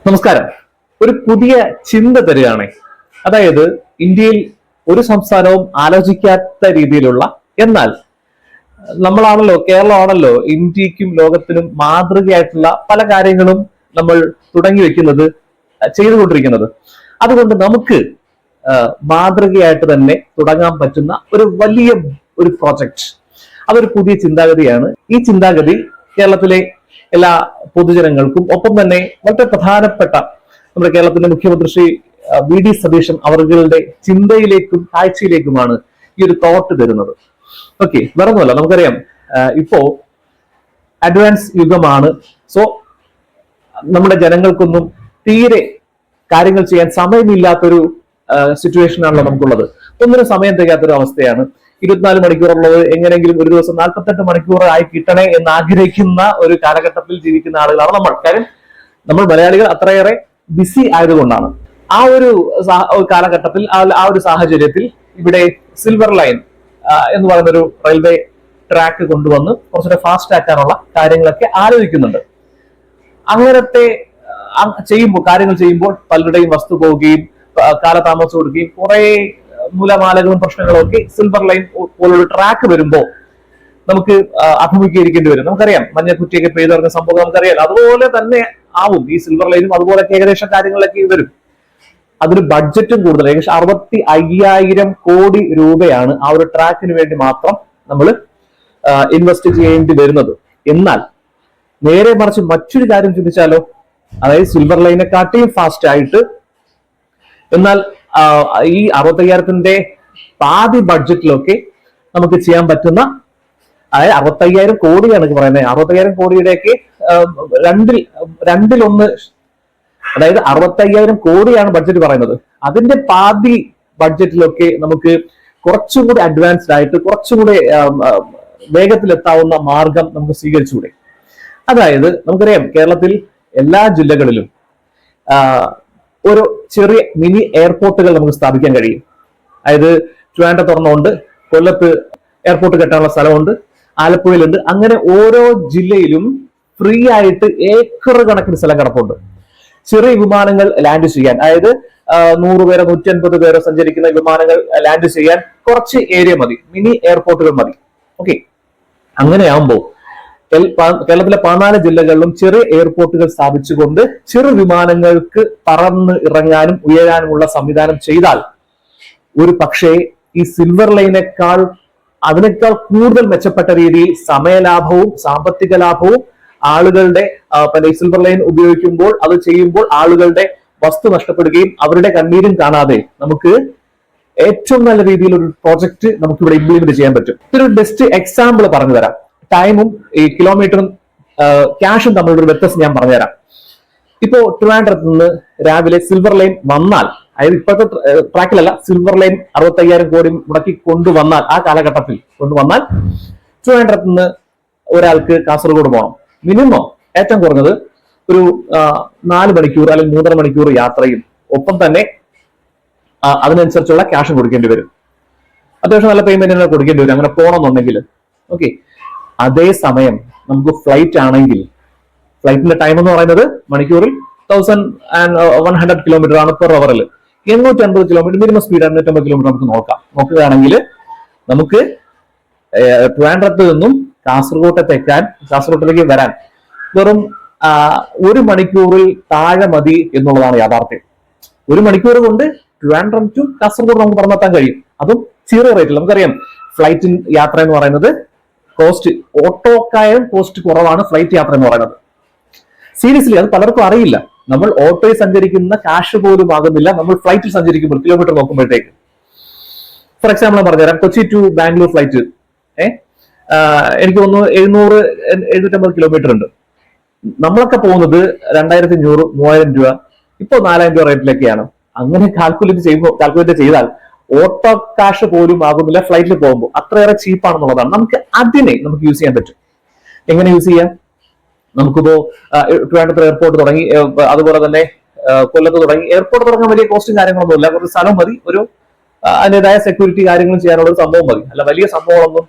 നമസ്കാരം. ഒരു പുതിയ ചിന്ത തരികയാണ്. അതായത് ഇന്ത്യയിൽ ഒരു സംസ്ഥാനവും ആലോചിക്കാത്ത രീതിയിലുള്ള, എന്നാൽ നമ്മളാണല്ലോ, കേരളമാണല്ലോ ഇന്ത്യക്കും ലോകത്തിനും മാതൃകയായിട്ടുള്ള പല കാര്യങ്ങളും നമ്മൾ തുടങ്ങി വെക്കുന്നത്, ചെയ്തുകൊണ്ടിരിക്കുന്നത്. അതുകൊണ്ട് നമുക്ക് മാതൃകയായിട്ട് തന്നെ തുടങ്ങാൻ പറ്റുന്ന ഒരു വലിയ ഒരു പ്രോജക്റ്റ്, അതൊരു പുതിയ ചിന്താഗതിയാണ്. ഈ ചിന്താഗതി കേരളത്തിലെ എല്ലാ പൊതുജനങ്ങൾക്കും ഒപ്പം തന്നെ വളരെ പ്രധാനപ്പെട്ട നമ്മുടെ കേരളത്തിന്റെ മുഖ്യമന്ത്രി ശ്രീ വി.ഡി. സതീശൻ അവരുടെ ചിന്തയിലേക്കും കാഴ്ചയിലേക്കുമാണ് ഈ ഒരു തോട്ട് തരുന്നത്. ഓക്കെ, വേറൊന്നുമല്ല, നമുക്കറിയാം ഇപ്പോ അഡ്വാൻസ് യുഗമാണ്. സോ നമ്മുടെ ജനങ്ങൾക്കൊന്നും തീരെ കാര്യങ്ങൾ ചെയ്യാൻ സമയമില്ലാത്തൊരു സിറ്റുവേഷൻ ആണല്ലോ നമുക്കുള്ളത്. ഒന്നിനും സമയം തികയാത്തൊരു അവസ്ഥയാണ്. 24 മണിക്കൂറുള്ളത് എങ്ങനെയെങ്കിലും ഒരു ദിവസം 48 മണിക്കൂർ ആയി കിട്ടണേ എന്ന് ആഗ്രഹിക്കുന്ന ഒരു കാലഘട്ടത്തിൽ ജീവിക്കുന്ന ആളുകളാണ് നമ്മൾ. കാര്യം നമ്മൾ മലയാളികൾ അത്രയേറെ ബിസി ആയതുകൊണ്ടാണ്. ആ ഒരു കാലഘട്ടത്തിൽ, ആ ഒരു സാഹചര്യത്തിൽ ഇവിടെ സിൽവർ ലൈൻ എന്ന് പറയുന്ന ഒരു റെയിൽവേ ട്രാക്ക് കൊണ്ടുവന്ന് കുറച്ചുകൂടെ ഫാസ്റ്റ് ആക്കാനുള്ള കാര്യങ്ങളൊക്കെ ആലോചിക്കുന്നുണ്ട്. അങ്ങനത്തെ കാര്യങ്ങൾ ചെയ്യുമ്പോൾ പലരുടെയും വസ്തു പോവുകയും കാലതാമസം കൊടുക്കുകയും കുറെ മൂലമാലകളും പ്രശ്നങ്ങളും ഒക്കെ സിൽവർ ലൈൻ പോലൊരു ട്രാക്ക് വരുമ്പോൾ നമുക്ക് അഭിമുഖീകരിക്കേണ്ടി വരും. നമുക്കറിയാം, മഞ്ഞക്കുറ്റിയൊക്കെ പെയ്തിറങ്ങുന്ന സംഭവം നമുക്കറിയാം. അതുപോലെ തന്നെ ആവും ഈ സിൽവർ ലൈനും. അതുപോലൊക്കെ ഏകദേശം കാര്യങ്ങളിലൊക്കെ വരും. അതിന് ബഡ്ജറ്റും കൂടുതൽ, ഏകദേശം 65,000 കോടി രൂപയാണ് ആ ഒരു ട്രാക്കിന് വേണ്ടി മാത്രം നമ്മൾ ഇൻവെസ്റ്റ് ചെയ്യേണ്ടി വരുന്നത്. എന്നാൽ നേരെ മറിച്ച് മറ്റൊരു കാര്യം ചിന്തിച്ചാലോ, അതായത് സിൽവർ ലൈനെക്കാട്ടിയും ഫാസ്റ്റ് ആയിട്ട്, എന്നാൽ ഈ 65,000ന്റെ പാതി ബഡ്ജറ്റിലൊക്കെ നമുക്ക് ചെയ്യാൻ പറ്റുന്ന, അതായത് 65,000 കോടിയാണ് പറയുന്നത്. 65,000 കോടിയുടെയൊക്കെ രണ്ടിലൊന്ന്, അതായത് 65,000 കോടിയാണ് ബഡ്ജറ്റ് പറയുന്നത്. അതിന്റെ പാതി ബഡ്ജറ്റിലൊക്കെ നമുക്ക് കുറച്ചും കൂടി അഡ്വാൻസ്ഡ് ആയിട്ട് കുറച്ചും കൂടി വേഗത്തിലെത്താവുന്ന മാർഗം നമുക്ക് സ്വീകരിച്ചുകൂടെ? അതായത് നമുക്കറിയാം, കേരളത്തിൽ എല്ലാ ജില്ലകളിലും ഒരു ചെറിയ മിനി എയർപോർട്ടുകൾ നമുക്ക് സ്ഥാപിക്കാൻ കഴിയും. അതായത് ട്രിവാൻഡ്രത്തൊരെണ്ണമുണ്ട്, കൊല്ലത്ത് എയർപോർട്ട് കെട്ടാനുള്ള സ്ഥലമുണ്ട്, ആലപ്പുഴയിലുണ്ട്. അങ്ങനെ ഓരോ ജില്ലയിലും ഫ്രീ ആയിട്ട് ഏക്കർ കണക്കിന് സ്ഥലം കിടപ്പുണ്ട്. ചെറിയ വിമാനങ്ങൾ ലാൻഡ് ചെയ്യാൻ, അതായത് 100 പേരോ 150 പേരോ സഞ്ചരിക്കുന്ന വിമാനങ്ങൾ ലാൻഡ് ചെയ്യാൻ കുറച്ച് ഏരിയ മതി, മിനി എയർപോർട്ടുകൾ മതി. ഓക്കെ, അങ്ങനെയാകുമ്പോൾ കേരളത്തിലെ 14 ജില്ലകളിലും ചെറിയ എയർപോർട്ടുകൾ സ്ഥാപിച്ചുകൊണ്ട് ചെറു വിമാനങ്ങൾക്ക് പറന്ന് ഇറങ്ങാനും ഉയരാനുമുള്ള സംവിധാനം ചെയ്താൽ ഒരു പക്ഷേ ഈ സിൽവർ ലൈനേക്കാൾ അതിനേക്കാൾ കൂടുതൽ മെച്ചപ്പെട്ട രീതിയിൽ സമയലാഭവും സാമ്പത്തിക ലാഭവും ആളുകളുടെ സിൽവർ ലൈൻ ഉപയോഗിക്കുമ്പോൾ, അത് ചെയ്യുമ്പോൾ ആളുകളുടെ വസ്തു നഷ്ടപ്പെടുകയും അവരുടെ കണ്ണീരും കാണാതെ നമുക്ക് ഏറ്റവും നല്ല രീതിയിൽ ഒരു പ്രോജക്റ്റ് നമുക്ക് ഇവിടെ ഇംപ്ലിമെന്റ് ചെയ്യാൻ പറ്റും. ഇതൊരു ബെസ്റ്റ് എക്സാമ്പിൾ പറഞ്ഞു തരാം. ടൈമും ഈ കിലോമീറ്ററും ക്യാഷും തമ്മിലുള്ള ഒരു വ്യത്യാസം ഞാൻ പറഞ്ഞുതരാം. ഇപ്പോ ട്രിവാൻഡ്രത്ത് നിന്ന് രാവിലെ സിൽവർ ലൈൻ വന്നാൽ, അതായത് ഇപ്പോഴത്തെ ട്രാക്കിലല്ല, സിൽവർ ലൈൻ 65,000 കോടി മുടക്കി കൊണ്ടുവന്നാൽ, ആ കാലഘട്ടത്തിൽ കൊണ്ടുവന്നാൽ ട്രിവാൻഡ്രത്ത് നിന്ന് ഒരാൾക്ക് കാസർഗോഡ് പോകണം. മിനിമം ഏറ്റവും കുറഞ്ഞത് ഒരു 4 മണിക്കൂർ അല്ലെങ്കിൽ 3.5 മണിക്കൂർ യാത്രയും ഒപ്പം തന്നെ അതിനനുസരിച്ചുള്ള ക്യാഷും കൊടുക്കേണ്ടി വരും. അത്യാവശ്യം നല്ല പേയ്മെന്റ് കൊടുക്കേണ്ടി വരും അങ്ങനെ പോകണമെന്നുണ്ടെങ്കിൽ. ഓക്കെ, അതേസമയം നമുക്ക് ഫ്ലൈറ്റ് ആണെങ്കിൽ, ഫ്ലൈറ്റിന്റെ ടൈം എന്ന് പറയുന്നത് മണിക്കൂറിൽ 1100 കിലോമീറ്റർ ആണ് പെർ അവറിൽ. 850 കിലോമീറ്റർ മിനിമം സ്പീഡ്, 850 കിലോമീറ്റർ നമുക്ക് നോക്കുകയാണെങ്കിൽ നമുക്ക് ട്രിവാൻഡ്രത്ത് നിന്നും കാസർഗോട്ടേക്ക് വരാൻ വെറും 1 മണിക്കൂറിൽ താഴെ മതി എന്നുള്ളതാണ് യാഥാർത്ഥ്യം. 1 മണിക്കൂർ കൊണ്ട് ട്രിവാൻഡ്രം ടു കാസർഗോഡ് നമുക്ക് പറഞ്ഞെത്താൻ കഴിയും. അതും സീറോ റേറ്റിൽ. നമുക്കറിയാം, ഫ്ലൈറ്റ് യാത്ര എന്ന് പറയുന്നത് കോസ്റ്റ്, ഓട്ടോക്കായും കോസ്റ്റ് കുറവാണ് ഫ്ലൈറ്റ് യാത്ര എന്ന് പറയുന്നത്. സീരിയസ്ലി, അത് പലർക്കും അറിയില്ല. നമ്മൾ ഓട്ടോയിൽ സഞ്ചരിക്കുന്ന കാശ് പോലും ആകുന്നില്ല നമ്മൾ ഫ്ലൈറ്റിൽ സഞ്ചരിക്കുമ്പോൾ കിലോമീറ്റർ നോക്കുമ്പോഴത്തേക്ക്. ഫോർ എക്സാമ്പിൾ പറഞ്ഞുതരാം, കൊച്ചി ടു ബാംഗ്ലൂർ ഫ്ലൈറ്റ് എനിക്ക് തോന്നുന്നു 700-750 കിലോമീറ്റർ ഉണ്ട്. നമ്മളൊക്കെ പോകുന്നത് 2,500-3,000 രൂപ, ഇപ്പോൾ 4,000 രൂപ റേറ്റിലൊക്കെയാണ്. അങ്ങനെ കാൽക്കുലേറ്റ് ചെയ്താൽ ഓട്ടോ കാശ് പോലും ആകുന്നില്ല ഫ്ലൈറ്റിൽ പോകുമ്പോൾ. അത്രയേറെ ചീപ്പാണെന്നുള്ളതാണ്. അതിനെ നമുക്ക് യൂസ് ചെയ്യാൻ പറ്റും. എങ്ങനെ യൂസ് ചെയ്യാം? നമുക്കിപ്പോ ട്രിവാൻഡ്രത്ത് എയർപോർട്ട് തുടങ്ങി, അതുപോലെ തന്നെ കൊല്ലത്ത് തുടങ്ങി. എയർപോർട്ട് തുടങ്ങാൻ വലിയ കോസ്റ്റും കാര്യങ്ങളൊന്നുമില്ല. കുറച്ച് സ്ഥലം മതി, ഒരു അതിൻ്റെതായ സെക്യൂരിറ്റി കാര്യങ്ങളും ചെയ്യാനുള്ള ഒരു സംഭവം മതി. അല്ല വലിയ സംഭവങ്ങളൊന്നും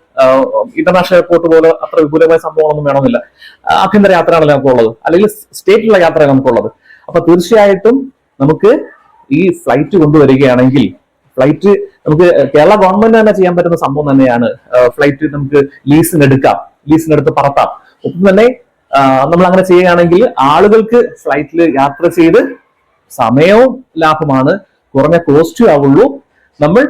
ഇന്റർനാഷണൽ എയർപോർട്ട് പോലെ അത്ര വിപുലമായ സംഭവങ്ങളൊന്നും വേണമെന്നില്ല. ആഭ്യന്തര യാത്രയാണല്ലോ നമുക്കുള്ളത്, അല്ലെങ്കിൽ സ്റ്റേറ്റിലുള്ള യാത്രയാണ് നമുക്കുള്ളത്. അപ്പൊ തീർച്ചയായിട്ടും നമുക്ക് ഈ ഫ്ലൈറ്റ് കൊണ്ടുവരികയാണെങ്കിൽ ഫ്ലൈറ്റ് നമുക്ക് കേരള ഗവൺമെന്റ് തന്നെ ചെയ്യാൻ പറ്റുന്ന സംഭവം തന്നെയാണ്. ഫ്ലൈറ്റ് നമുക്ക് ലീസിനെടുത്ത് പറത്താം. ഒപ്പം തന്നെ നമ്മൾ അങ്ങനെ ചെയ്യുകയാണെങ്കിൽ ആളുകൾക്ക് ഫ്ലൈറ്റിൽ യാത്ര ചെയ്ത് സമയവും ലാഭമാണ്, കുറഞ്ഞ കോസ്റ്റും ആവുള്ളൂ. നമ്മൾ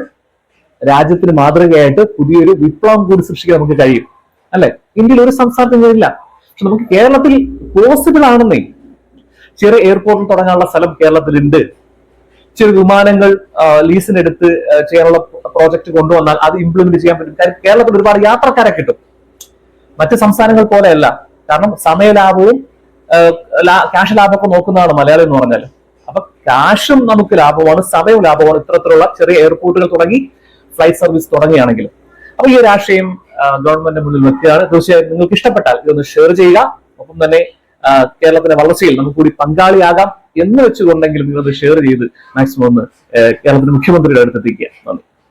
രാജ്യത്തിന് മാതൃകയായിട്ട് പുതിയൊരു വിപ്ലവം കൂടി സൃഷ്ടിക്കാൻ നമുക്ക് കഴിയും, അല്ലെ? ഇന്ത്യയിൽ ഒരു സംസ്ഥാനത്തും ഇല്ല, പക്ഷെ നമുക്ക് കേരളത്തിൽ പോസിബിൾ ആണെന്നേ. ചെറിയ എയർപോർട്ടിൽ തുടങ്ങാനുള്ള സ്ഥലം കേരളത്തിലുണ്ട്. ചെറിയ വിമാനങ്ങൾ ലീസിനെടുത്ത് ചെയ്യാനുള്ള പ്രോജക്റ്റ് കൊണ്ടുവന്നാൽ അത് ഇംപ്ലിമെന്റ് ചെയ്യാൻ പറ്റും. കാര്യം കേരളത്തിൽ ഒരുപാട് യാത്രക്കാരെ കിട്ടും, മറ്റ് സംസ്ഥാനങ്ങൾ പോലെയല്ല. കാരണം സമയലാഭവും ക്യാഷ് ലാഭമൊക്കെ നോക്കുന്നതാണ് മലയാളം എന്ന് പറഞ്ഞാൽ. അപ്പൊ ക്യാഷും നമുക്ക് ലാഭമാണ്, സമയവും ലാഭമാണ് ഇത്തരത്തിലുള്ള ചെറിയ എയർപോർട്ടുകൾ തുടങ്ങി ഫ്ലൈറ്റ് സർവീസ് തുടങ്ങുകയാണെങ്കിൽ. അപ്പൊ ഈ ഒരു ആശയം ഗവൺമെന്റിന്റെ മുന്നിൽ വെക്കുകയാണ്. തീർച്ചയായും നിങ്ങൾക്ക് ഇഷ്ടപ്പെട്ടാൽ ഇതൊന്ന് ഷെയർ ചെയ്യുക. ഒപ്പം തന്നെ കേരളത്തിന്റെ വളർച്ചയിൽ നമുക്ക് കൂടി പങ്കാളിയാകാം എന്ന് വെച്ചുകൊണ്ടെങ്കിലും നിങ്ങളത് ഷെയർ ചെയ്ത് മാക്സിമം ഒന്ന് കേരളത്തിന്റെ മുഖ്യമന്ത്രിയുടെ അടുത്തെത്തിക്കുക. നന്ദി.